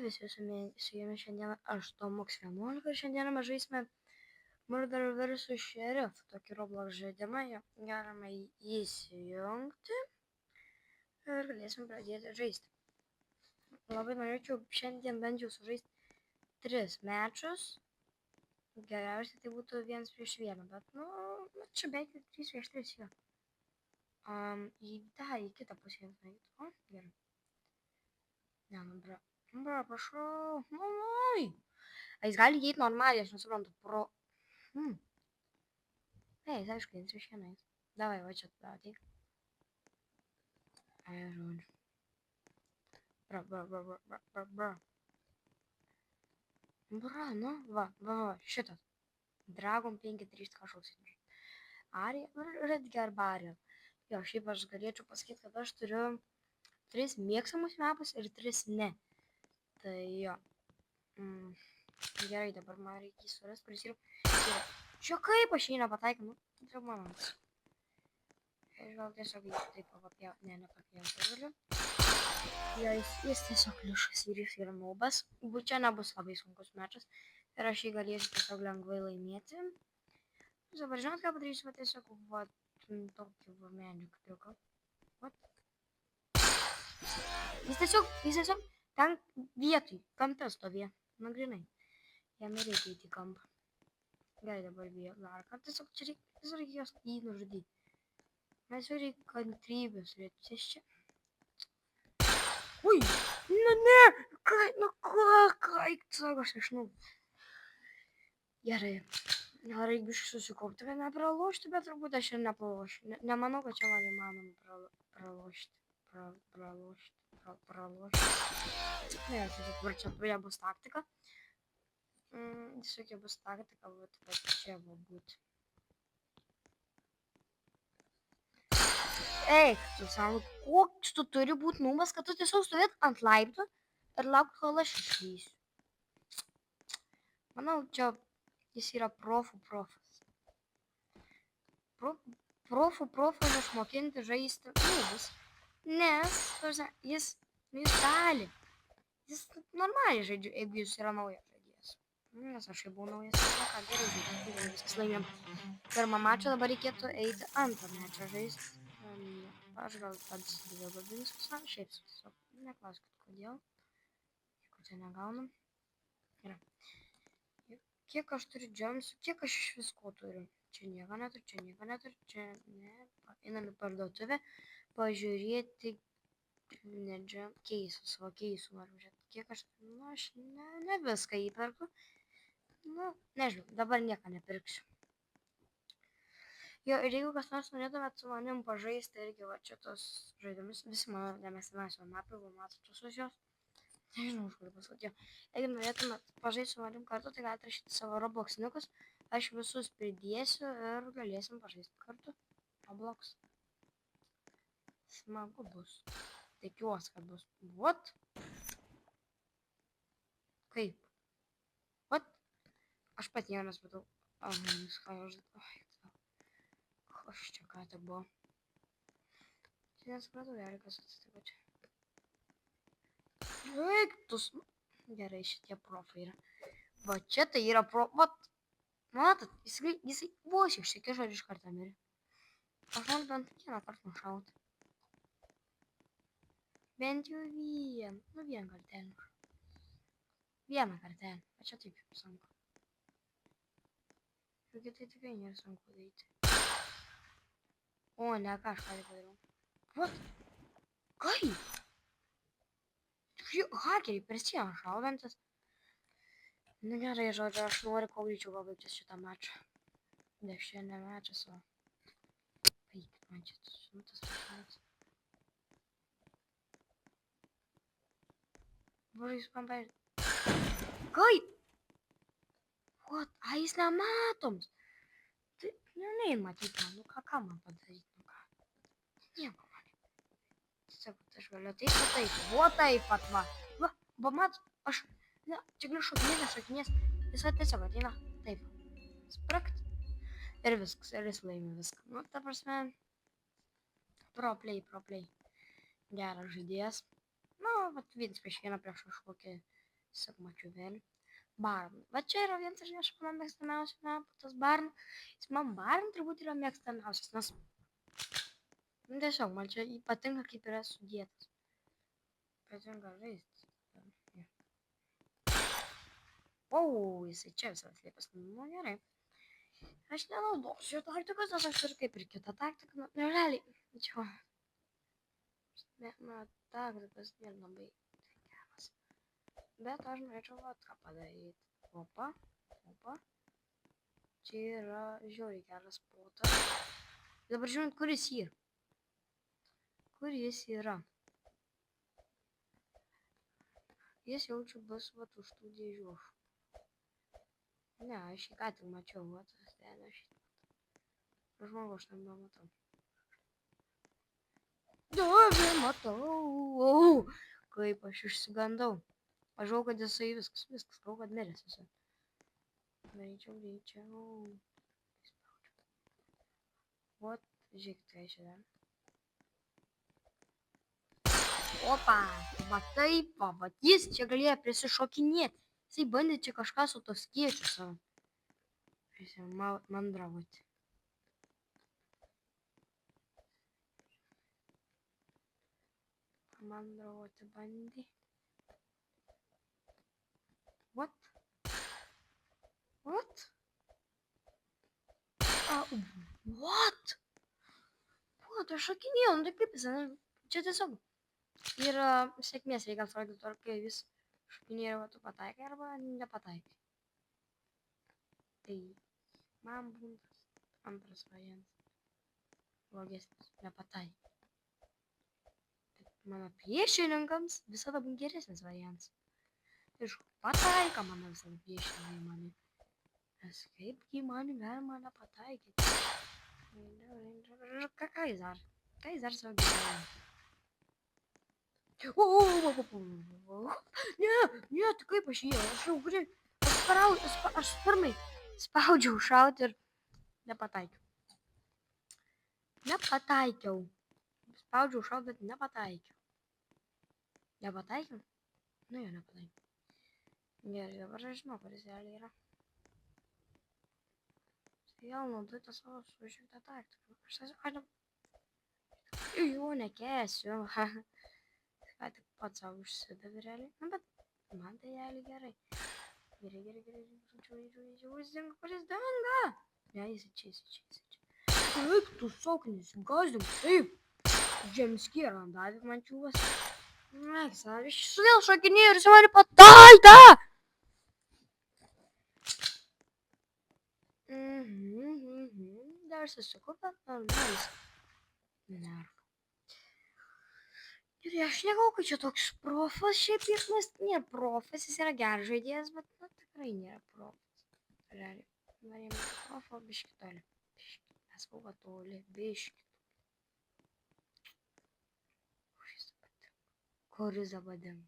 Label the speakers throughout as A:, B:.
A: visi su jumis šiandieną aš Tomuks 11 ir šiandieną mes žaisime Murder vs. Sheriff, tokį Roblox žaidimą, galima įsijungti ir galėsim pradėti žaisti. Labai norėčiau šiandien bent jau sužaisti 3 mečus, geriausiai tai būtų 1 prieš 1, bet čia beveik 3 prieš 3 jo. Į kitą pusę o, gerai. Ne, bra, prašau, oi. Jis gali įeiti normaliai, aš nesuprantu, jis aišku, jis iš vienais. Davai, va čia tada ateik. Žodžiu. Bra. Bra, nu, va, šitas. Dragon 5-3 kažkoks. Arija, Redgar Barrel. Jo, šiaip aš galėčiau pasakyti, kad aš turiu 3 mėgstamus mapus ir 3 ne. Tai jo. Gerai, dabar man reikia surasti, kuris yra. Čia kaip aš jį nepataikau, nu, tai mano. Aš gal tiesiog jį taip papapėjau, nepapėjau, galiu. Jo, jis tiesiog liušas ir jis yra nubas. Čia nebus labai sunkus mečas ir aš jį galėsiu tiesiog lengvai laimėti. Dabar žinot, ką padarysiu, tiesiog, tokį medžių kapiuką. Jis tiesiog ten vietoj, kampe stovėjo, grinai. Jam nereikia įti kampą. Gerai, dabar bijo dar kartą, tiesiog čia reikia jos jį nužudyti. Mes jau reikia kantrybės turėtis čia. Ui, ne, kaip aš nu. Gerai, reikia biškai susikaupti, kad nepralošti, bet turbūt aš ir nepralošiu. Nemanau, kad čia man įmanoma pralošti. Ne, tiesiog čia bus taktika. Tiesiog bus taktika, bet čia būt. Eik, tu savo, koks tu turi būti nubas, kad tu tiesiog stovėt ant laiptų ir laukti, kol aš išlysiu. Manau, čia jis yra profas. Profas išmokinti žaisti nubas, nes jis gali. Jis normaliai žaidžia, jeigu jis yra naujas žaidėjas. Nes aš jau buvau naujas, ką gerai žaidžiu, viskas laimėm. Pirmą mačą dabar reikėtų eiti antrą mačą žaisti. Aš gal dvigubins visą, šiaip tiesiog neklauskit kodėl. Jeigu čia negaunam. Yra. Kiek aš turiu džemsų, kiek aš iš visko turiu. Čia nieko neturiu, čia ne. Einam į parduotuvę, pažiūrėti keisų, savo keisų noriu žiūrėti. Kiek aš, aš ne viską įperku. Nežinau, dabar nieko nepirksiu. Jo, ir jeigu kas nors norėtumėt su manim pažaisti irgi va čia tos žaidimus, visi mano nemėgstamiausi mapai, matot visus jos. Nežinau, už kurį pasakyti. Jeigu norėtumėt pažaisti su manim kartu, tai galite rašyti savo Robloxniukus. Aš visus pridėsiu ir galėsim pažaisti kartu. Roblox. Smagu bus. Tikiuosi, kad bus. What? Kaip? What? Aš pat jau nesupratau. Aš čia ką tai buvo. Čia nesupratau, gerai, kas atsitiko čia. Veiktus. Gerai, šitie profai yra. Va čia tai yra matot, jisai vos išsikišo ir iš karto mirė. Aš noriu bent vieną kartą nušauti. Bent jau vieną kartelį. Vieną kartelį. Va čia taip sunku. Juk tai tikrai nėra sunku daryti. O, ne, ką aš ką padariau. What? Kaip? Hakeriai per sieną šaudantis. Nu gerai, žodžiu, aš noriu kuo greičiau pabaigti šitą mačą. Ne, šiandien mačas, o... Paikit man čia šimtas mačas. Varai, jūs man paėdė. Kaip? What? A, jis nematoms. Tai, neįmatyti man, ką man padaryti, Nieko man. Tiesiog, aš galiu taip. Vo taip pat, va. Va, mat, aš, ne, čia galiu šokinės. Jis tiesiog ateina, taip. Sprakt. Ir viskas, ir jis laimi viską. Nu, ta prasme, pro play. Geras žaidėjas. Nu, vat 1 prieš 1 prieš kažkokį Tiesiog mačiau vėliau. Barn. Va čia yra vienas iš mano mėgstamiausių mapų, tas Barn. Man turbūt yra mėgstamiausias, nes tiesiog man čia patinka, kaip yra sudėtas. Patinka žaisti. O, jisai čia visas slėpęs. Nu, gerai. Aš nenaudosiu taktikos, nes aš turiu kaip ir kitą taktiką. Nu, realiai, čia. Mano taktikas nėra labai geras. Bet aš norėčiau vat ką padaryti. Opa. Čia yra žiauriai geras spotas. Dabar žinot, kur jis yra. Kur jis yra. Jis jaučiu bus vat už tų dėžių. Ne, aš jį ką tik mačiau, vat ten aš. Žmogų aš tam nematau. Dieve, matau. Kaip aš išsigandau. Aš žinau, kad jisai viskas, galvoju, kad miręs jisai. Greičiau. Vat, žiūrėk, tai čia dar. Opa, va taip, va jis čia galėjo prisišokinėti. Jisai bandė čia kažką su to skėčiu savo. Jisai mandravoti. Mandravoti bandė. What? What? Aš šokinėjau, nu tai kaip jis, čia tiesiog yra sėkmės reikalas rodyti, ar kai vis šokinėjo, tu pataikai arba nepataikai. Tai man būna antras variantas. Blogesnis, nepataikai. Bet mano priešininkams visada būna geresnis variantas. Iš pataika mano visada priešininkai mane. Nes kaipgi man galima nepataikyti. Ką jis dar? Ką jis dar savo gyvenime? Ne, tai kaip aš jį? Aš pirmai spaudžiau šauti ir nepataikiau. Spaudžiau šauti, bet nepataikiau. Nepataikiau? Nu jo, nepataikiau. Gerai, dabar aš žinau, kur jis realiai yra. Vėl naudoti savo sužiūrėtą taktiką. Aš jo nekėsiu. Ką tik pats savo užsidavė realiai. Na, bet man tai realiai gerai. Gerai. Kuris denga? Ne, jis čia. Eik, tu sok, nesigazdink, taip. Žemskyrą davė man čiūvas. Eik, aš vėl šokinėjau ir jis mane pataikė. Dar susikupė, normalis. Nervų. Ir aš negalvoju, kad čia toks profas, šiaip jis nėra profas, jis yra geras žaidėjas, bet tikrai nėra profas. Realiai, norėjome profą biškį toli. Mes buvo toli, biškį. Kuris dabar dingo?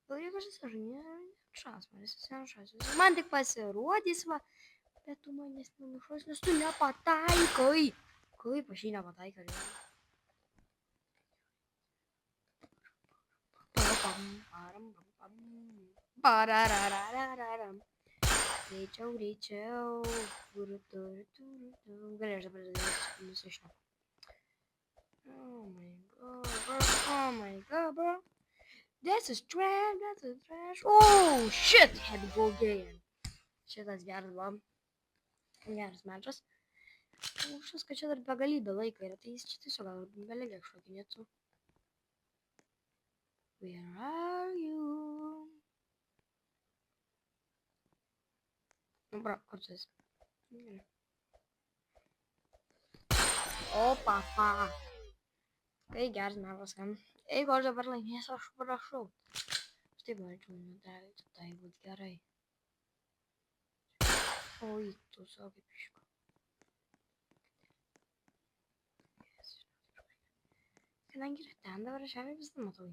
A: Gal jeigu aš šas, man tik pasirodys, va, bet tu manęs nenušos, nes tu nepataikai. Kaip aš jį nepataikiau? Greičiau. Gal aš dabar nusišneku. Oh my god, bro. That's a trash. Oh, shit. Had to go again. Šitas geras buvo. Geras mečas. Užtas, kad čia dar begalybė laiko yra. Tai jis čia tiesiog gal belegė šokinėtų. Where are you? Nu, bro, kur tu esi? Opa. Tai geras metas, kam. Jeigu aš dabar laimėsiu, aš prašau. Aš taip norėčiau nudaryti, tai būtų gerai. Oi, tu savo kaip iško. Kadangi yra ten, dabar aš jame vis matau.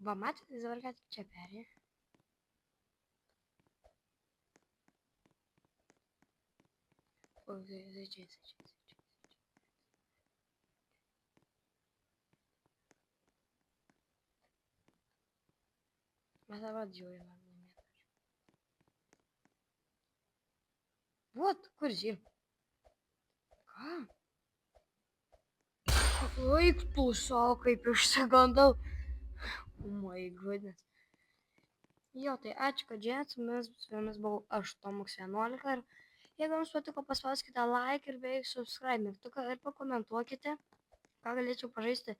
A: Va, matot, jis dabar ką tik čia perė. O, čia. Mes vadžiojame. What? Kur jis yra? Ką? Eik tu savo, kaip išsigandau. Oh my goodness. Jo, tai ačiū, kad žiūrėjot, su jumis buvau aš, Tomuks 11. Ir jeigu jums patiko, paspauskite like ir bei subscribe mygtuką ir pakomentuokite, ką galėčiau pažaisti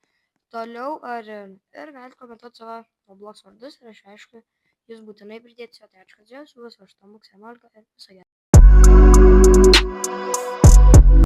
A: toliau. Ir galite komentuoti savo Roblox vardus ir aš aišku, jūs būtinai pridėsiu. Tai ačiū, kad žiūrėjot, su jumis aš, Tomuks 11 ir viso gero.